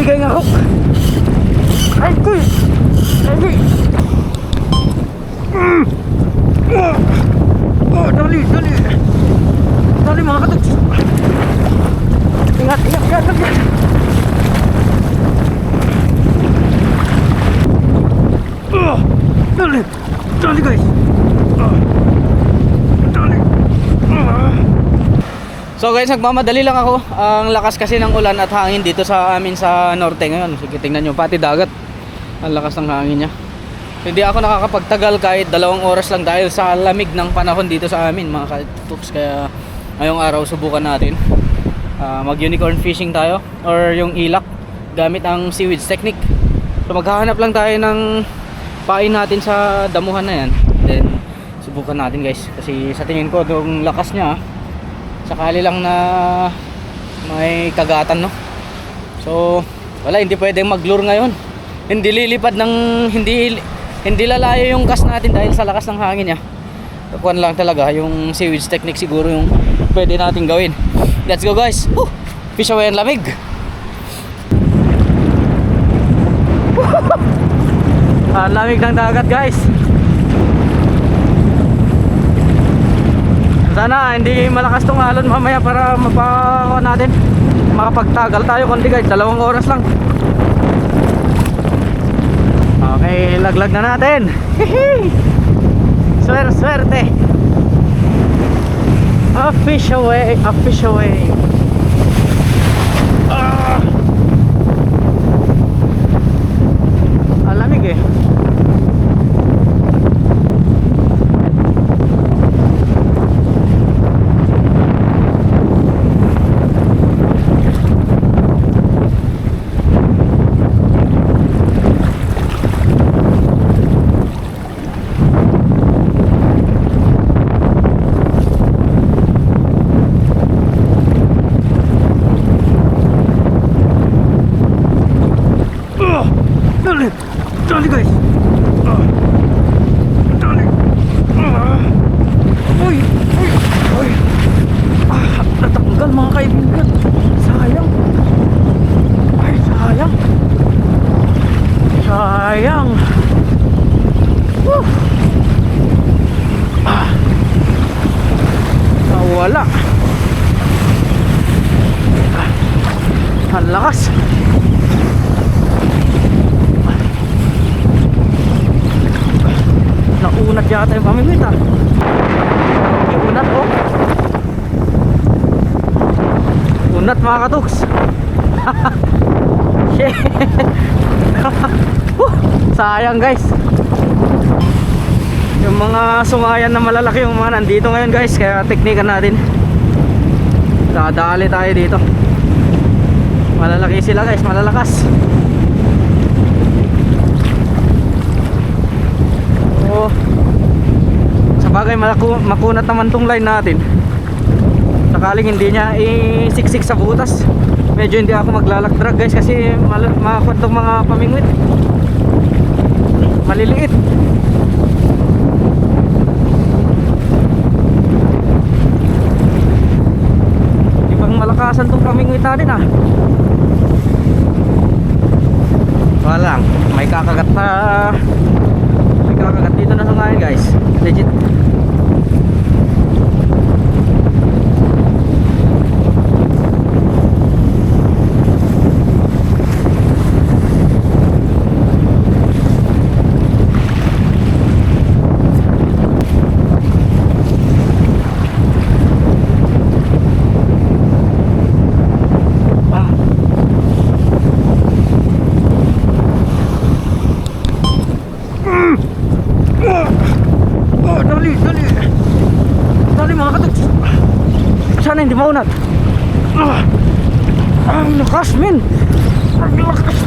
Bigay nga hook. Ay, kuy. Ay, dali. Dali mga katoks. Ingat. Dali guys. Dali. So guys, nagmamadali lang ako. Ang lakas kasi ng ulan at hangin dito sa amin sa norte ngayon. Sige, tingnan nyo, pati dagat. Ang lakas ng hangin niya. Hindi ako nakakapagtagal kahit 2 oras lang dahil sa lamig ng panahon dito sa amin mga katuks. Kaya ngayong araw subukan natin mag unicorn fishing tayo or yung ilak gamit ang seaweeds technique. So maghahanap lang tayo ng pain natin sa damuhan na yan. Then subukan natin guys. Kasi sa tingin ko yung lakas niya, sakali lang na may kagatan, no? So wala, hindi pwedeng mag-lure ngayon. Hindi lilipad ng hindi lalayo yung cast natin dahil sa lakas ng hangin niya. Kuwan lang talaga yung seaweeds technique siguro yung pwede natin gawin. Let's go guys. Fish away ang lamig. Ang lamig ng dagat guys. Sana hindi malakas tong alon mamaya para mapakakuha natin. Makapagtagal tayo kundi guys, 2 oras lang. Okay, laglag na natin. Swerte. A fish away. Alamig eh. Dali guys. Dali. Uy. Natanggal mga kaibigan. Sayang. Nawala. Ang lakas. Naunat yata yung pamimit ah. Yung unat oh. Unat mga katuks. Sayang guys. Yung mga sungayan na malalaki yung mga nandito ngayon guys. Kaya teknikan natin. Dadali tayo dito. Malalaki sila guys, malalakas. Sabagay makunat naman tong line natin. Sakaling hindi niya isiksik sa butas, medyo hindi ako maglalakdrag guys. Kasi makakuha tong mga pamingwit maliliit. Ibang malakasan tong pamingwit natin ah. Walang may kakagat dito na sa ngayon guys. Legit. Dali mga katuks. Sana hindi maunat. Ang lakas men. Ang lakas.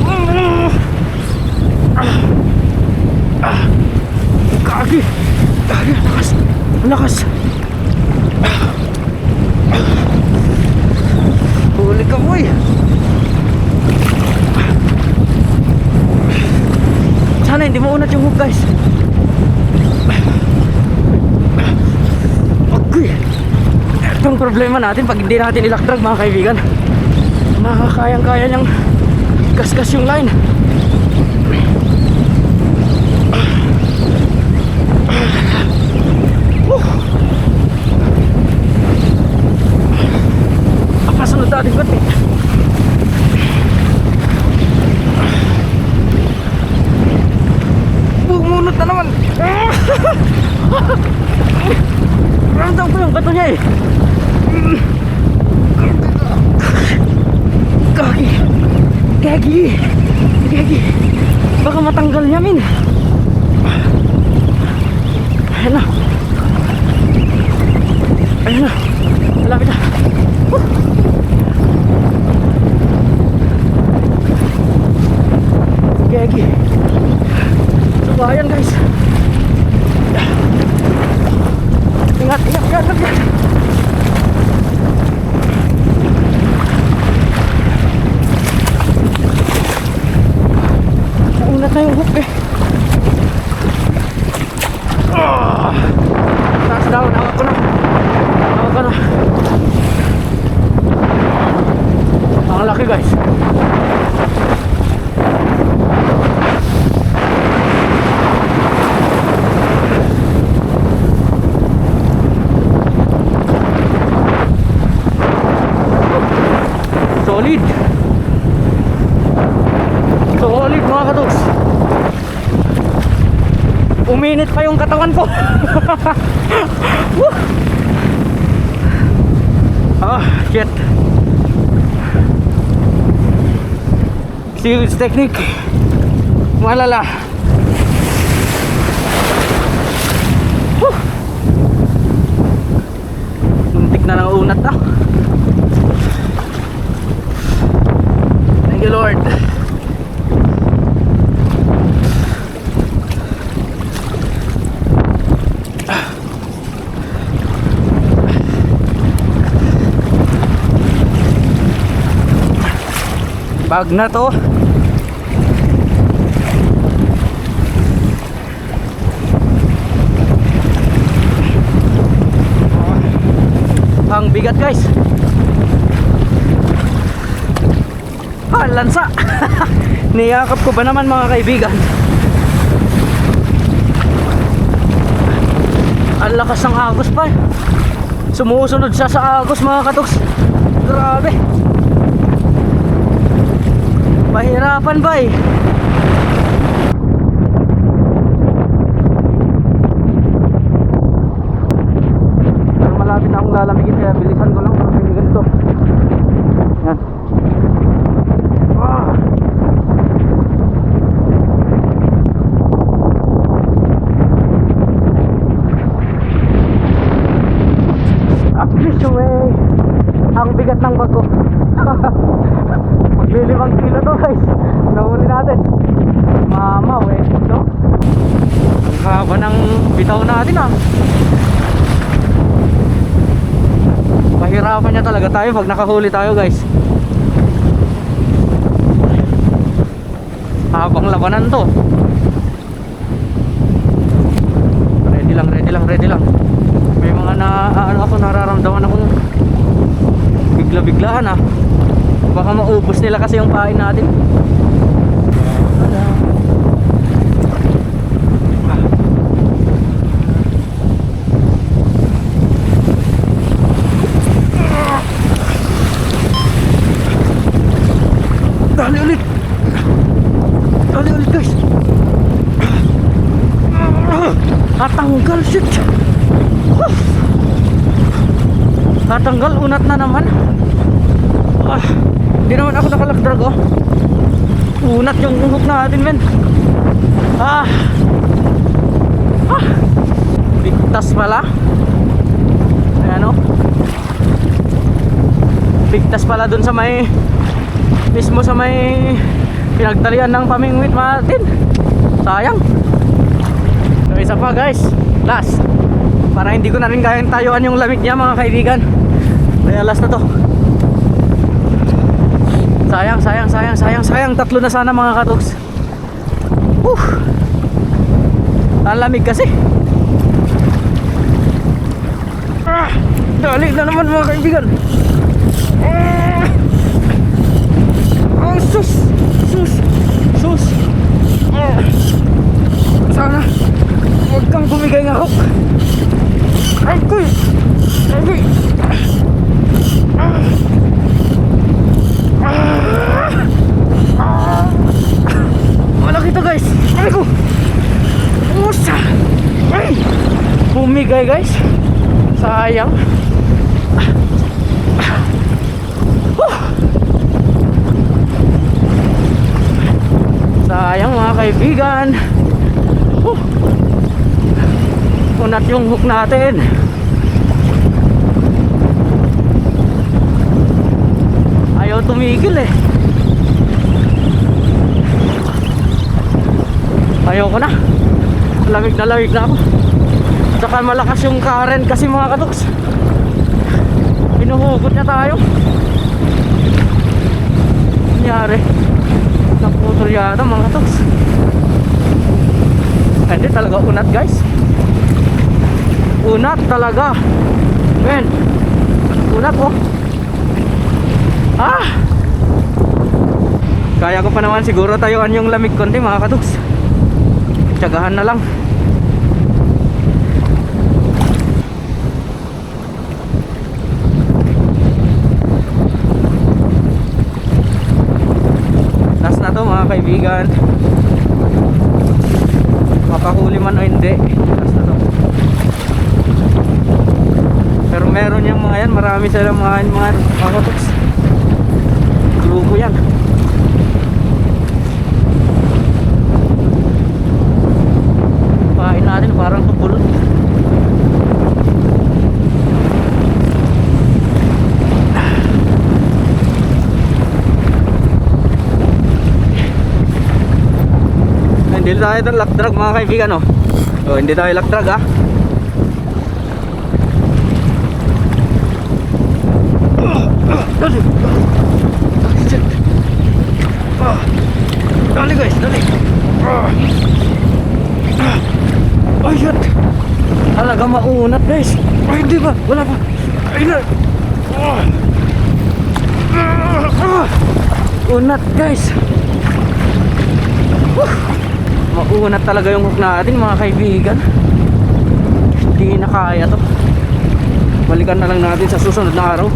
Kagi. Ang lakas. Ang lakas. Huli ka boy. Sana hindi maunat yung hook guys. Ito ang problema natin pag hindi natin ilakdrag mga kaibigan. Makakayang-kaya niyang Kaskas yung line. Pasunod natin ba't eh. Bumunot na naman. Ramdam ko yung bato niya eh. Gagi. Gagi. Gagi. Baka matanggal niya min. Ayan na. Ayan na. Malapit na. Gagi. So ayan guys. Ingat, ingat, ingat, ingat. Naunat na yung hook eh. Taas down, hawak ko na. Hawak ko na. Ang laki guys. Solid. Solid mga katoks. Uminit pa yung katawan ko. Ah, shit. Serious technique. Malala. Muntik na ng unat ah. Thank you Lord. Bag na to. Ang bigat guys. Ah, lansa. Niyakap ko ba naman mga kaibigan. Ang lakas ng agos pa. Sumusunod siya sa agos mga katoks. Grabe. Mahirapan ba eh. Pero malapit na akong lalamigin kaya bilisan ko lang para may ganito. Yan. Ang bigat ng bag ko. Maglilimang kilo to guys. Nahuli natin. Mamaw eh no? Ang haba ng bitaw natin ah. Pahirapan niya talaga tayo pag nakahuli tayo guys. Habang labanan to. Ready lang, ready lang, ready lang. May mga nararamdaman akong bigla-biglaan ah. Baka maubos nila kasi yung pain natin. Dali ulit. Dali ulit guys. Tatanggal shit. Tatanggal, unat na naman. Hindi naman ako nakalagdrag oh. Unat yung hook natin men. Bigtas pala. Ayan oh. Bigtas pala dun sa may mismo sa may pinagtalian ng pamingwit natin. Sayang. So isa pa guys, last. Para hindi ko na rin kayang tayuan yung lamig niya mga kaibigan. Kaya last na to. Sayang, sayang, sayang, sayang, sayang. Tatlo na sana mga katoks. Ang lamig kasi. Dali na naman mga kaibigan. Sus. sayang. Sayang mga kaibigan. Unat yung hook natin. Ayaw tumigil eh. Ayaw ko na. Lamig na ako. Saka malakas yung current kasi mga katoks. Pinuhugot niya tayo. Nangyari, naputol yata mga katoks. Hindi talaga unat guys. Unat talaga. Men, unat oh. Kaya ko pa naman siguro tayuan yung lamig konti mga katoks. Tsagahan na lang. Last na to mga kaibigan. Makahuli man o hindi, last na to. Pero meron yung mga yan, marami silang mga katoks. Grupo yan. Pain natin parang tubol. Hindi tayo itong lock drag mga kaibigan oh. Oh, hindi tayo lock drag ah. Dali. Dali guys, dali. Oh shit. Talaga maunat guys. Ay hindi ba? Wala pa. Ay na. Unat guys. Maunat talaga yung hook natin mga kaibigan. Hindi na kaya to. Balikan na lang natin sa susunod na araw.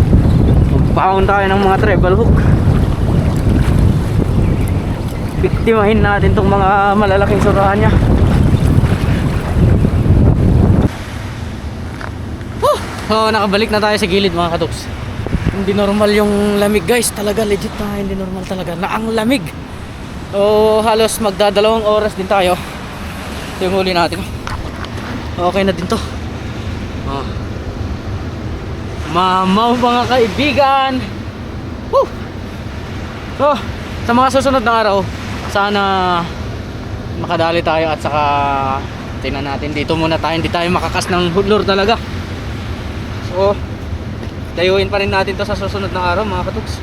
Magpaon tayo ng mga treble hook. Biktimahin natin tong mga malalaking surahan niya. So nakabalik na tayo sa gilid mga katoks. Hindi normal yung lamig guys. Talaga legit na hindi normal talaga na ang lamig. So halos magdadalawang oras din tayo. Ito yung huli natin. Okay na din to. Mamaw mga kaibigan. So sa mga susunod na araw, sana makadali tayo at saka tingnan natin dito muna tayo. Hindi tayo makakas ng lure talaga. So dayuin pa rin natin to sa susunod na araw mga katoks.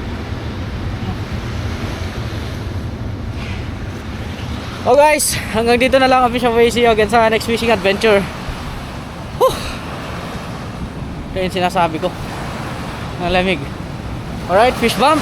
Oh guys, hanggang dito na lang ang Fish Away. See you again sa next fishing adventure. Ito yung sinasabi ko, ang lamig. Alright, fish bump.